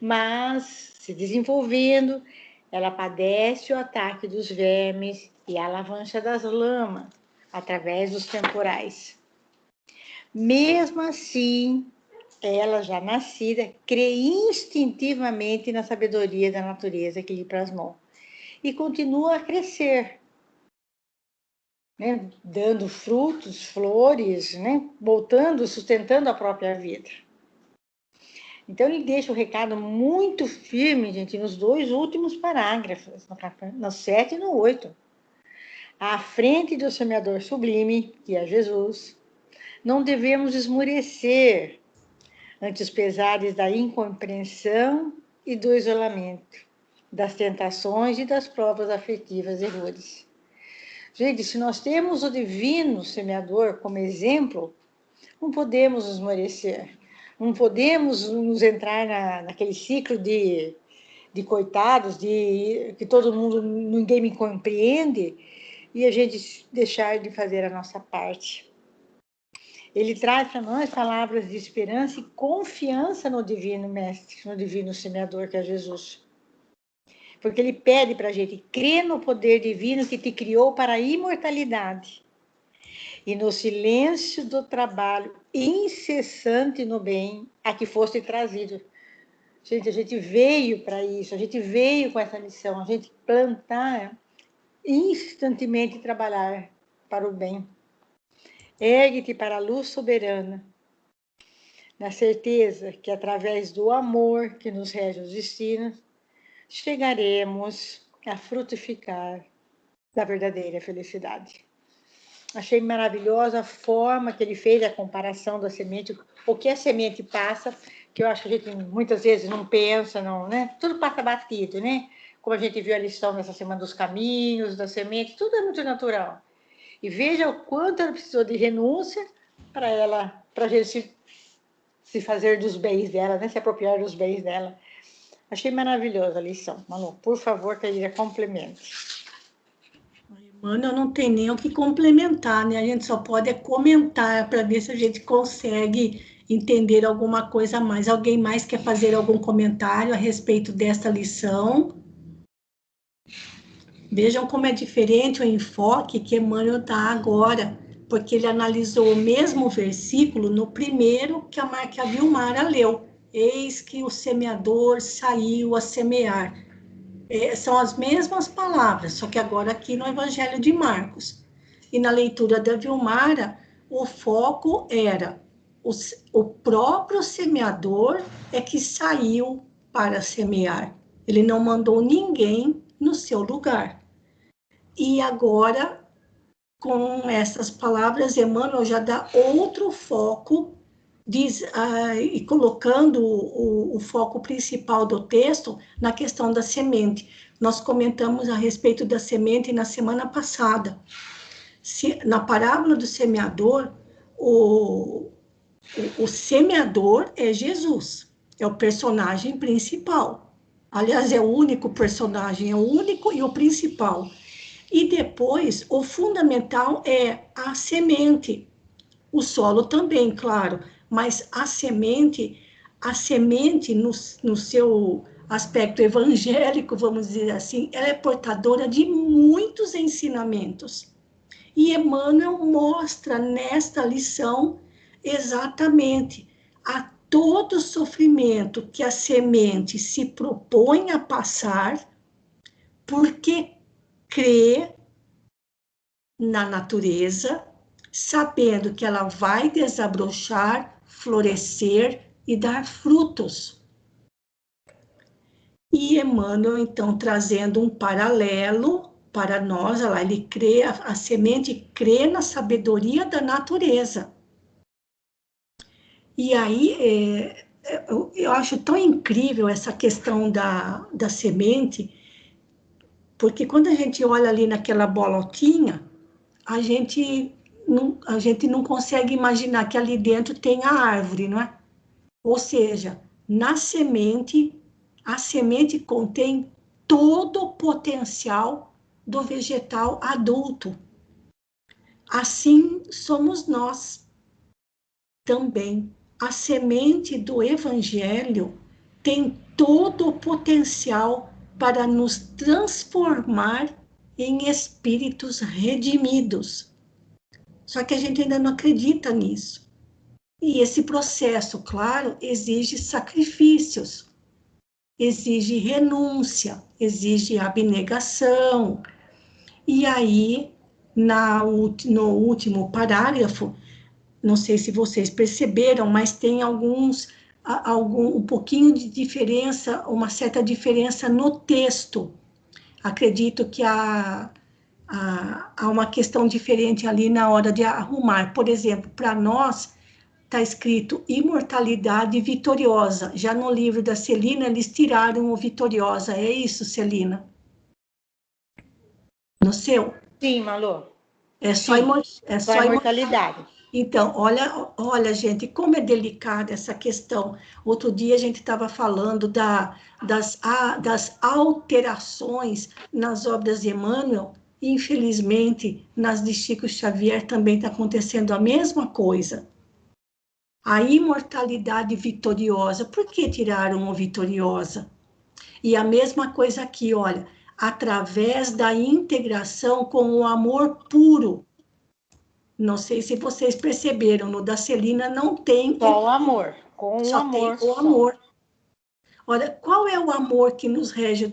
Mas, se desenvolvendo, ela padece o ataque dos vermes e a alavanca das lamas, através dos temporais. Mesmo assim, ela, já nascida, crê instintivamente na sabedoria da natureza que lhe plasmou e continua a crescer, né? Dando frutos, flores, né? Voltando, sustentando a própria vida. Então, ele deixa o recado muito firme, gente, nos dois últimos parágrafos, no 7 e no 8. À frente do semeador sublime, que é Jesus, não devemos esmorecer ante os pesares da incompreensão e do isolamento, das tentações e das provas afetivas e rudes. Gente, se nós temos o divino semeador como exemplo, não podemos esmorecer. Não podemos nos entrar naquele ciclo de coitados, de que todo mundo, ninguém me compreende, e a gente deixar de fazer a nossa parte. Ele traz para nós palavras de esperança e confiança no divino mestre, no divino semeador que é Jesus. Porque ele pede para a gente crer no poder divino que te criou para a imortalidade. E no silêncio do trabalho incessante no bem a que foste trazido. Gente, a gente veio para isso, a gente veio com essa missão, a gente plantar instantemente trabalhar para o bem. Ergue-te para a luz soberana, na certeza que através do amor que nos rege os destinos, chegaremos a frutificar da verdadeira felicidade. Achei maravilhosa a forma que ele fez a comparação da semente, o que a semente passa, que eu acho que a gente muitas vezes não pensa, não, né? Tudo passa batido, né? Como a gente viu a lição nessa semana dos caminhos, das sementes, tudo é muito natural. E veja o quanto ela precisou de renúncia para a gente se fazer dos bens dela, né? Se apropriar dos bens dela. Achei maravilhosa a lição. Manu, por favor, querida, complemente. Mano, eu não tenho nem o que complementar, né? A gente só pode comentar para ver se a gente consegue entender alguma coisa a mais. Alguém mais quer fazer algum comentário a respeito desta lição? Vejam como é diferente o enfoque que Emmanuel dá agora, porque ele analisou o mesmo versículo no primeiro que a Vilmara leu. Eis que o semeador saiu a semear. São as mesmas palavras, só que agora aqui no Evangelho de Marcos. E na leitura da Vilmara, o foco era o próprio semeador é que saiu para semear. Ele não mandou ninguém no seu lugar. E agora, com essas palavras, Emmanuel já dá outro foco, e colocando o foco principal do texto na questão da semente. Nós comentamos a respeito da semente na semana passada. Na parábola do semeador, o semeador é Jesus, é o personagem principal. Aliás, é o único personagem, é o único e o principal. E depois, o fundamental é a semente. O solo também, claro, mas a semente no seu aspecto evangélico, vamos dizer assim, ela é portadora de muitos ensinamentos. E Emmanuel mostra nesta lição exatamente a todo sofrimento que a semente se propõe a passar, porque crê na natureza, sabendo que ela vai desabrochar, florescer e dar frutos. E Emmanuel, então, trazendo um paralelo para nós, ele crê, a semente crê na sabedoria da natureza. E aí, eu acho tão incrível essa questão da semente, porque quando a gente olha ali naquela bolotinha, a gente não consegue imaginar que ali dentro tem a árvore, não é? Ou seja, a semente contém todo o potencial do vegetal adulto. Assim somos nós também. A semente do Evangelho tem todo o potencial para nos transformar em espíritos redimidos. Só que a gente ainda não acredita nisso. E esse processo, claro, exige sacrifícios, exige renúncia, exige abnegação. E aí, no último parágrafo, não sei se vocês perceberam, mas tem um pouquinho de diferença, uma certa diferença no texto. Acredito que há uma questão diferente ali na hora de arrumar. Por exemplo, para nós está escrito imortalidade vitoriosa. Já no livro da Celina, eles tiraram o vitoriosa. É isso, Celina? No seu? Sim, Malu. É só imortalidade. Então, olha, gente, como é delicada essa questão. Outro dia a gente estava falando das alterações nas obras de Emmanuel. Infelizmente, nas de Chico Xavier também está acontecendo a mesma coisa. A imortalidade vitoriosa. Por que tiraram o vitoriosa? E a mesma coisa aqui, olha, através da integração com o amor puro. Não sei se vocês perceberam, no da Celina não tem... Só o amor, só tem o amor. Ora, qual é o amor que nos rege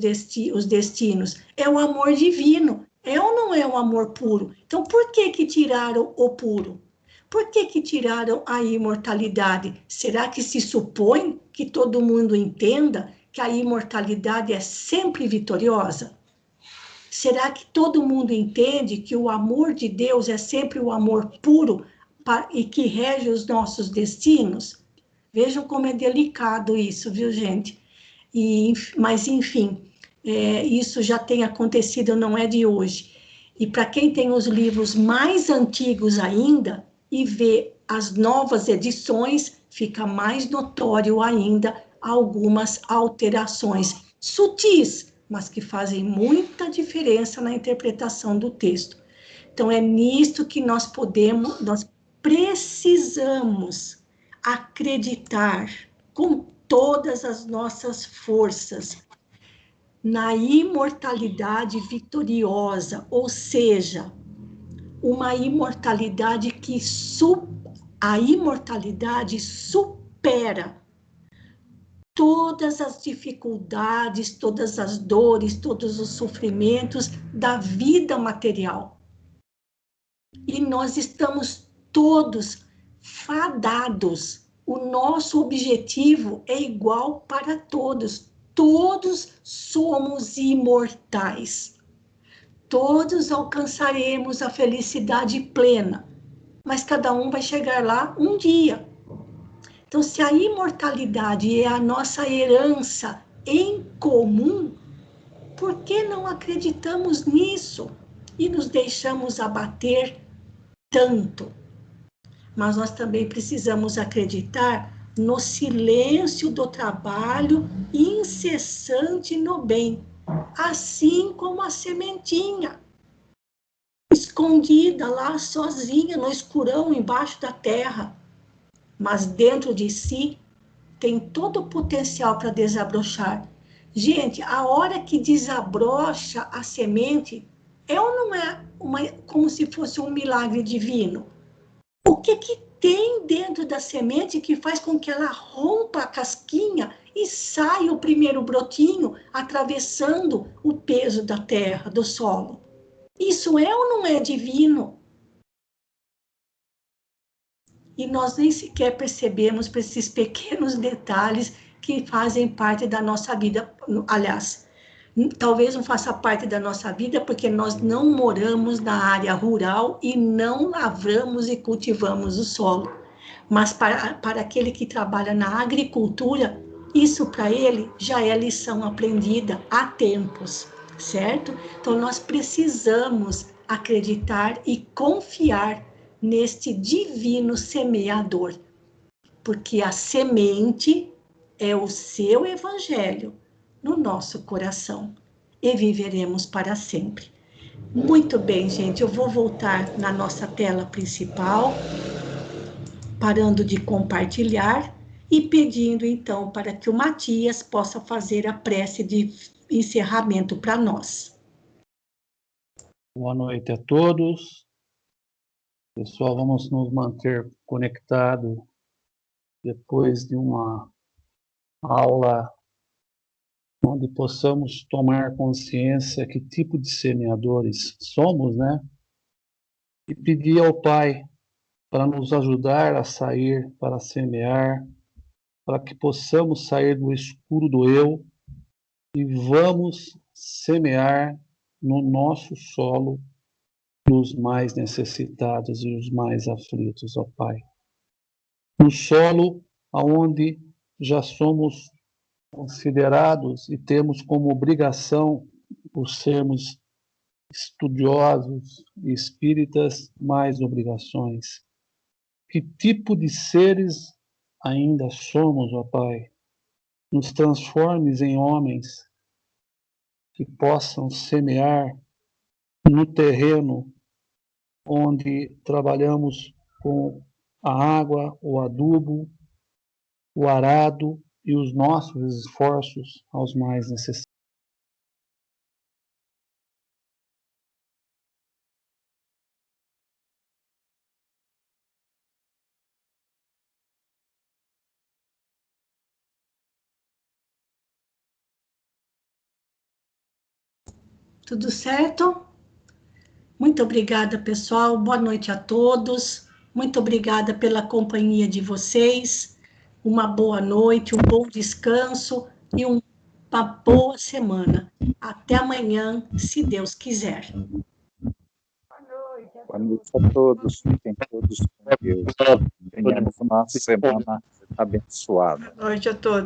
os destinos? É o amor divino. É ou não é um amor puro? Então, por que que tiraram o puro? Por que que tiraram a imortalidade? Será que se supõe que todo mundo entenda que a imortalidade é sempre vitoriosa? Será que todo mundo entende que o amor de Deus é sempre o amor puro e que rege os nossos destinos? Vejam como é delicado isso, viu, gente? Mas, enfim, isso já tem acontecido, não é de hoje. E para quem tem os livros mais antigos ainda e vê as novas edições, fica mais notório ainda algumas alterações sutis, mas que fazem muita diferença na interpretação do texto. Então, é nisto que nós precisamos acreditar com todas as nossas forças na imortalidade vitoriosa, ou seja, uma imortalidade a imortalidade supera todas as dificuldades, todas as dores, todos os sofrimentos da vida material. E nós estamos todos fadados. O nosso objetivo é igual para todos. Todos somos imortais. Todos alcançaremos a felicidade plena, mas cada um vai chegar lá um dia. Então, se a imortalidade é a nossa herança em comum, por que não acreditamos nisso e nos deixamos abater tanto? Mas nós também precisamos acreditar no silêncio do trabalho incessante no bem, assim como a sementinha, escondida lá sozinha no escurão embaixo da terra, mas dentro de si tem todo o potencial para desabrochar. Gente, a hora que desabrocha a semente, é ou não é como se fosse um milagre divino? O que que tem dentro da semente que faz com que ela rompa a casquinha e saia o primeiro brotinho atravessando o peso da terra, do solo? Isso é ou não é divino? E nós nem sequer percebemos para esses pequenos detalhes que fazem parte da nossa vida. Aliás, talvez não faça parte da nossa vida porque nós não moramos na área rural e não lavramos e cultivamos o solo. Mas para aquele que trabalha na agricultura, isso para ele já é lição aprendida há tempos, certo? Então nós precisamos acreditar e confiar neste divino semeador, porque a semente é o seu evangelho no nosso coração e viveremos para sempre. Muito bem, gente, eu vou voltar na nossa tela principal, parando de compartilhar e pedindo então para que o Matias possa fazer a prece de encerramento para nós. Boa noite a todos. Pessoal, vamos nos manter conectados depois de uma aula onde possamos tomar consciência que tipo de semeadores somos, né? E pedir ao Pai para nos ajudar a sair, para semear, para que possamos sair do escuro do eu e vamos semear no nosso solo os mais necessitados e os mais aflitos, ó Pai. No solo aonde já somos considerados e temos como obrigação por sermos estudiosos e espíritas mais obrigações. Que tipo de seres ainda somos, ó Pai? Nos transformes em homens que possam semear no terreno onde trabalhamos com a água, o adubo, o arado e os nossos esforços aos mais necessitados. Tudo certo? Muito obrigada, pessoal. Boa noite a todos. Muito obrigada pela companhia de vocês. Uma boa noite, um bom descanso e uma boa semana. Até amanhã, se Deus quiser. Boa noite a todos. Fiquem todos com Deus. Tenhamos uma semana abençoada. Boa noite a todos.